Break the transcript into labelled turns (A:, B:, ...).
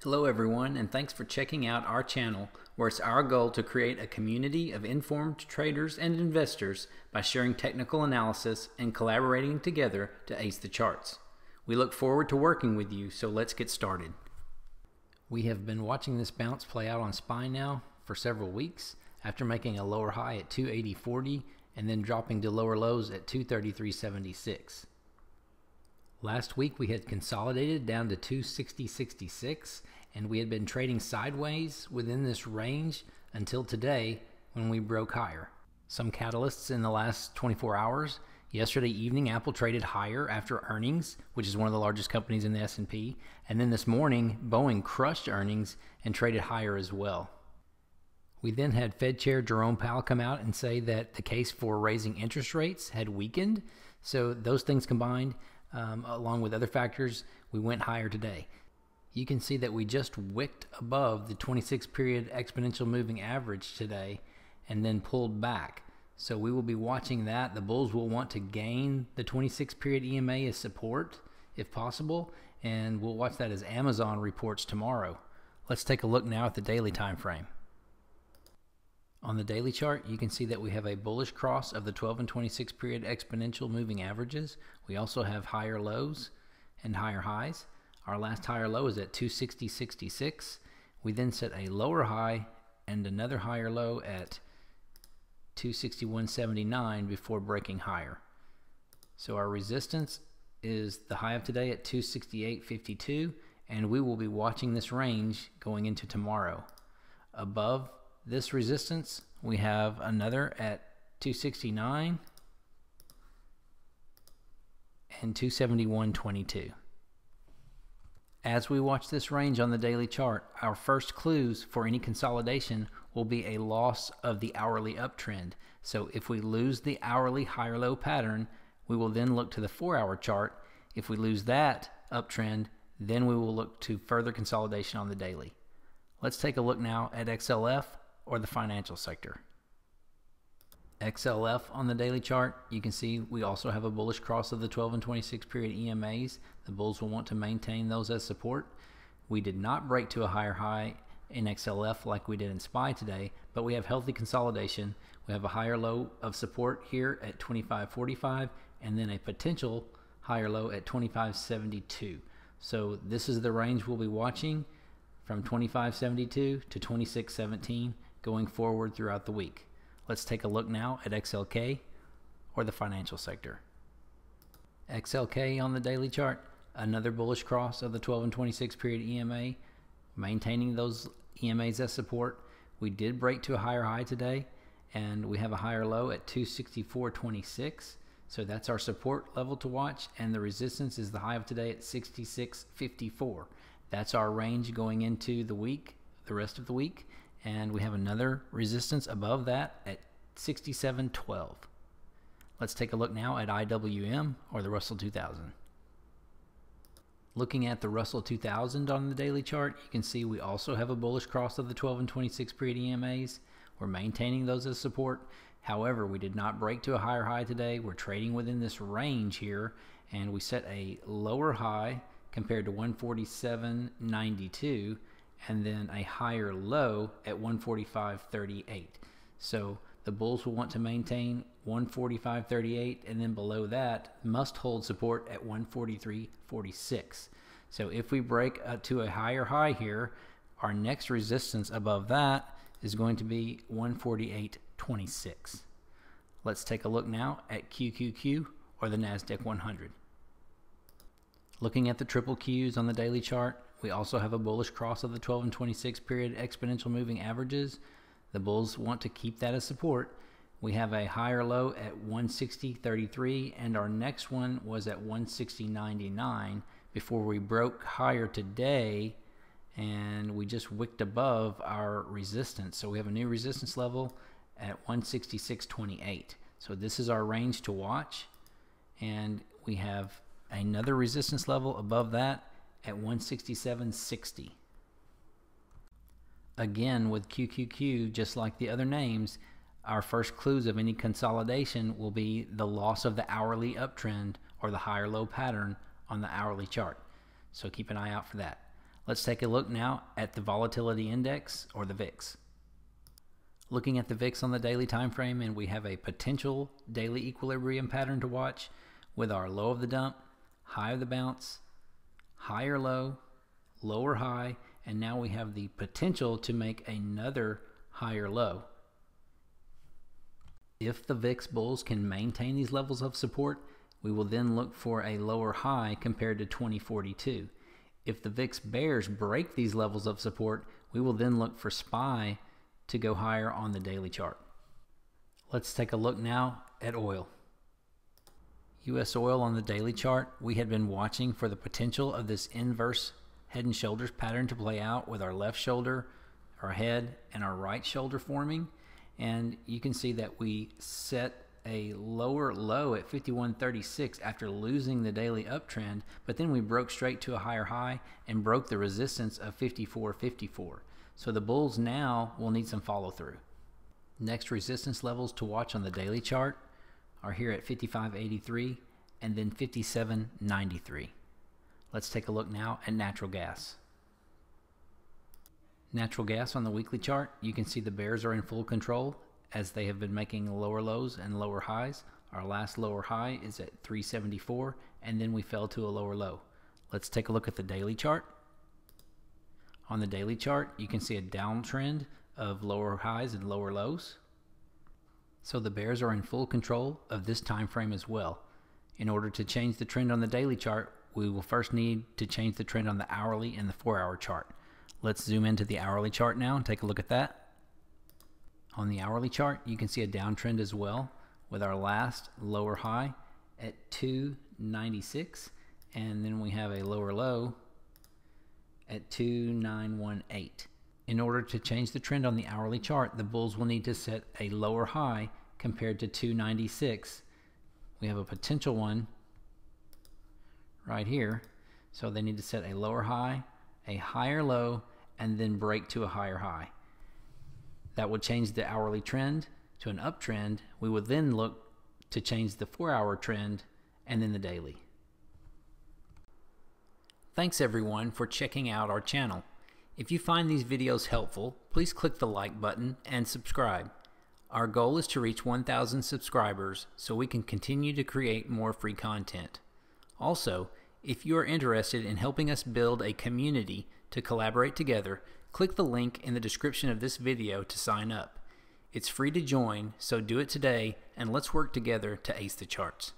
A: Hello everyone, and thanks for checking out our channel, where it's our goal to create a community of informed traders and investors by sharing technical analysis and collaborating together to ace the charts. We look forward to working with you, so let's get started. We have been watching this bounce play out on SPY now for several weeks, after making a lower high at 280.40 and then dropping to lower lows at 233.76. Last week we had consolidated down to 260.66 and we had been trading sideways within this range until today when we broke higher. Some catalysts in the last 24 hours. Yesterday evening Apple traded higher after earnings, which is one of the largest companies in the S&P, and then this morning Boeing crushed earnings and traded higher as well. We then had Fed Chair Jerome Powell come out and say that the case for raising interest rates had weakened, so those things combined along with other factors, we went higher today. You can see that we just wicked above the 26-period exponential moving average today and then pulled back. So we will be watching that. The bulls will want to gain the 26-period EMA as support if possible, and we'll watch that as Amazon reports tomorrow. Let's take a look now at the daily time frame. On the daily chart, you can see that we have a bullish cross of the 12 and 26 period exponential moving averages. We also have higher lows and higher highs. Our last higher low is at 260.66. We then set a lower high and another higher low at 261.79 before breaking higher. So our resistance is the high of today at 268.52, and we will be watching this range going into tomorrow. Above this resistance, we have another at 269 and 271.22. As we watch this range on the daily chart, our first clues for any consolidation will be a loss of the hourly uptrend. So if we lose the hourly higher low pattern, we will then look to the 4-hour chart. If we lose that uptrend, then we will look to further consolidation on the daily. Let's take a look now at XLF or the financial sector. XLF on the daily chart, you can see we also have a bullish cross of the 12 and 26 period EMAs. The bulls will want to maintain those as support. We did not break to a higher high in XLF like we did in SPY today, but we have healthy consolidation. We have a higher low of support here at 25.45 and then a potential higher low at 25.72. So this is the range we'll be watching from 25.72 to 26.17 going forward throughout the week. Let's take a look now at XLK or the financial sector. XLK on the daily chart, another bullish cross of the 12 and 26 period EMA, maintaining those EMAs as support. We did break to a higher high today, and we have a higher low at 264.26. So that's our support level to watch, and the resistance is the high of today at 66.54. That's our range going into the week, the rest of the week. And we have another resistance above that at 67.12. Let's take a look now at IWM or the Russell 2000. Looking at the Russell 2000 on the daily chart, you can see we also have a bullish cross of the 12 and 26 period EMAs. We're maintaining those as support. However, we did not break to a higher high today. We're trading within this range here, and we set a lower high compared to 147.92 and then a higher low at 145.38. So the bulls will want to maintain 145.38, and then below that must hold support at 143.46. So if we break to a higher high here, our next resistance above that is going to be 148.26. Let's take a look now at QQQ or the NASDAQ 100. Looking at the triple Qs on the daily chart, we also have a bullish cross of the 12 and 26 period exponential moving averages. The bulls want to keep that as support. We have a higher low at 160.33, and our next one was at 160.99 before we broke higher today, and we just wicked above our resistance. So we have a new resistance level at 166.28. So this is our range to watch, and we have another resistance level above that at 167.60. Again, with QQQ, just like the other names, our first clues of any consolidation will be the loss of the hourly uptrend or the higher low pattern on the hourly chart. So keep an eye out for that. Let's take a look now at the volatility index, or the VIX. Looking at the VIX on the daily time frame, and we have a potential daily equilibrium pattern to watch with our low of the dump, high of the bounce, higher low, lower high, and now we have the potential to make another higher low. If the VIX bulls can maintain these levels of support, we will then look for a lower high compared to 2042. If the VIX bears break these levels of support, we will then look for SPY to go higher on the daily chart. Let's take a look now at oil. US oil on the daily chart, we had been watching for the potential of this inverse head and shoulders pattern to play out with our left shoulder, our head, and our right shoulder forming. And you can see that we set a lower low at 51.36 after losing the daily uptrend, but then we broke straight to a higher high and broke the resistance of 54.54. So the bulls now will need some follow through. Next resistance levels to watch on the daily chart are here at 55.83 and then 57.93. Let's take a look now at natural gas. Natural gas on the weekly chart, you can see the bears are in full control as they have been making lower lows and lower highs. Our last lower high is at 374, and then we fell to a lower low. Let's take a look at the daily chart. On the daily chart, you can see a downtrend of lower highs and lower lows. So the bears are in full control of this time frame as well. In order to change the trend on the daily chart, we will first need to change the trend on the hourly and the 4-hour chart. Let's zoom into the hourly chart now and take a look at that. On the hourly chart, you can see a downtrend as well, with our last lower high at 296, and then we have a lower low at 2918. In order to change the trend on the hourly chart, the bulls will need to set a lower high compared to 296. We have a potential one right here, so they need to set a lower high, a higher low, and then break to a higher high. That would change the hourly trend to an uptrend. We would then look to change the 4-hour trend and then the daily. Thanks everyone for checking out our channel. If you find these videos helpful, please click the like button and subscribe. Our goal is to reach 1,000 subscribers so we can continue to create more free content. Also, if you are interested in helping us build a community to collaborate together, click the link in the description of this video to sign up. It's free to join, so do it today and let's work together to ace the charts.